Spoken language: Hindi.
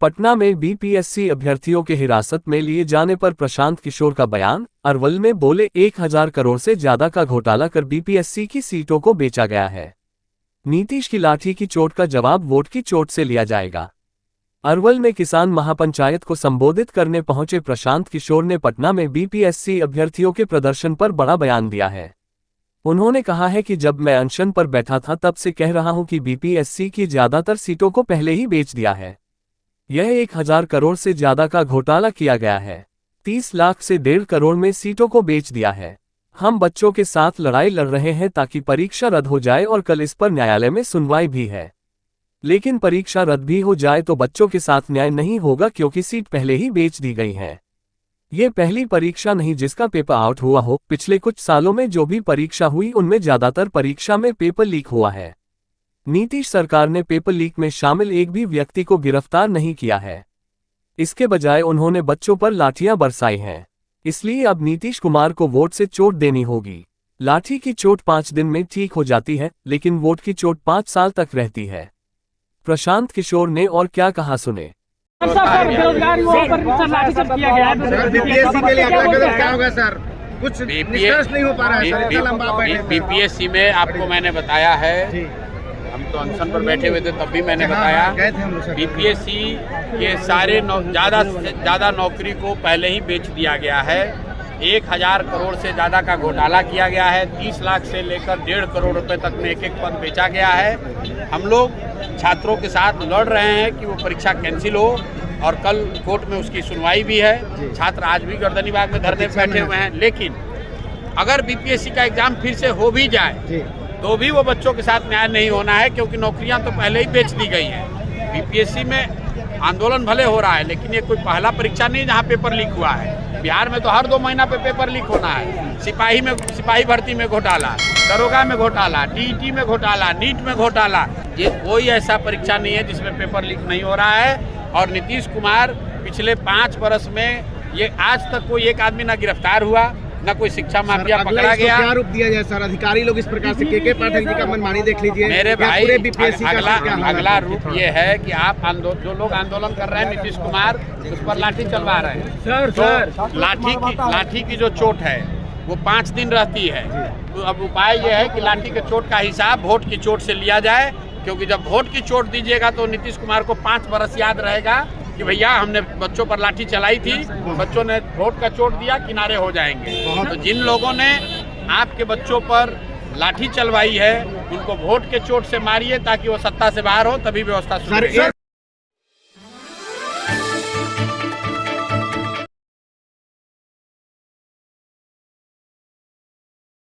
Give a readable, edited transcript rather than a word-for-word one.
पटना में बीपीएससी अभ्यर्थियों के हिरासत में लिए जाने पर प्रशांत किशोर का बयान। अरवल में बोले 1000 करोड़ से ज्यादा का घोटाला कर बीपीएससी की सीटों को बेचा गया है। नीतीश की लाठी की चोट का जवाब वोट की चोट से लिया जाएगा। अरवल में किसान महापंचायत को संबोधित करने पहुंचे प्रशांत किशोर ने पटना में बीपीएससी अभ्यर्थियों के प्रदर्शन पर बड़ा बयान दिया है। उन्होंने कहा है कि जब मैं अनशन पर बैठा था तब से कह रहा हूं कि बीपीएससी की ज्यादातर सीटों को पहले ही बेच दिया है। यह 1000 करोड़ से ज्यादा का घोटाला किया गया है। 30 लाख से 1.5 करोड़ में सीटों को बेच दिया है। हम बच्चों के साथ लड़ाई लड़ रहे हैं ताकि परीक्षा रद्द हो जाए और कल इस पर न्यायालय में सुनवाई भी है। लेकिन परीक्षा रद्द भी हो जाए तो बच्चों के साथ न्याय नहीं होगा क्योंकि सीट पहले ही बेच दी गई है। ये पहली परीक्षा नहीं जिसका पेपर आउट हुआ हो। पिछले कुछ सालों में जो भी परीक्षा हुई उनमें ज्यादातर परीक्षा में पेपर लीक हुआ है। नीतीश सरकार ने पेपर लीक में शामिल एक भी व्यक्ति को गिरफ्तार नहीं किया है। इसके बजाय उन्होंने बच्चों पर लाठियां बरसाई हैं। इसलिए अब नीतीश कुमार को वोट से चोट देनी होगी। लाठी की चोट 5 दिन में ठीक हो जाती है, लेकिन वोट की चोट 5 साल तक रहती है। प्रशांत किशोर ने और क्या कहा सुने। कुछ निष्कर्ष नहीं हो पा रहा है। बीपीएससी में आपको मैंने बताया है, हम तो अनशन पर बैठे हुए थे तब भी मैंने बताया, बीपीएससी के सारे ज़्यादा से ज़्यादा नौकरी को पहले ही बेच दिया गया है। 1000 करोड़ से ज़्यादा का घोटाला किया गया है। 30 लाख से लेकर 1.5 करोड़ रुपए तक में एक पद बेचा गया है। हम लोग छात्रों के साथ लड़ रहे हैं कि वो परीक्षा कैंसिल हो और कल कोर्ट में उसकी सुनवाई भी है। छात्र आज भी गर्दनी बाग में धरने पर बैठे हुए हैं। लेकिन अगर बीपीएससी का एग्जाम फिर से हो भी जाए तो भी वो बच्चों के साथ न्याय नहीं होना है, क्योंकि नौकरियां तो पहले ही बेच दी गई हैं। बीपीएससी में आंदोलन भले हो रहा है, लेकिन ये कोई पहला परीक्षा नहीं जहां पेपर लीक हुआ है। बिहार में तो हर 2 महीना पे पेपर लीक होना है। सिपाही भर्ती में घोटाला, दरोगा में घोटाला, टीईटी में घोटाला, नीट में घोटाला। ये कोई ऐसा परीक्षा नहीं है जिसमें पेपर लीक नहीं हो रहा है। और नीतीश कुमार पिछले 5 वर्ष में ये आज तक कोई एक आदमी न गिरफ्तार हुआ, न कोई शिक्षा माफिया पकड़ा गया। क्या रूप दिया जाए सर? अधिकारी लोग इस प्रकार से के पाठक जी का मनमानी देख लीजिए। मेरे भाई, अगला रूप ये है कि आप जो लोग आंदोलन कर रहे हैं नीतीश कुमार उस पर लाठी चलवा रहे हैं। तो लाठी की जो चोट है वो 5 दिन रहती है। तो अब उपाय ये है कि लाठी के चोट का हिसाब वोट की चोट से लिया जाए, क्योंकि जब वोट की चोट दीजिएगा तो नीतीश कुमार को 5 बरस याद रहेगा कि भैया हमने बच्चों पर लाठी चलाई थी, बच्चों ने वोट का चोट दिया, किनारे हो जाएंगे। तो जिन लोगों ने आपके बच्चों पर लाठी चलवाई है उनको वोट के चोट से मारिए ताकि वो सत्ता से बाहर हो, तभी व्यवस्था सुधरेगी।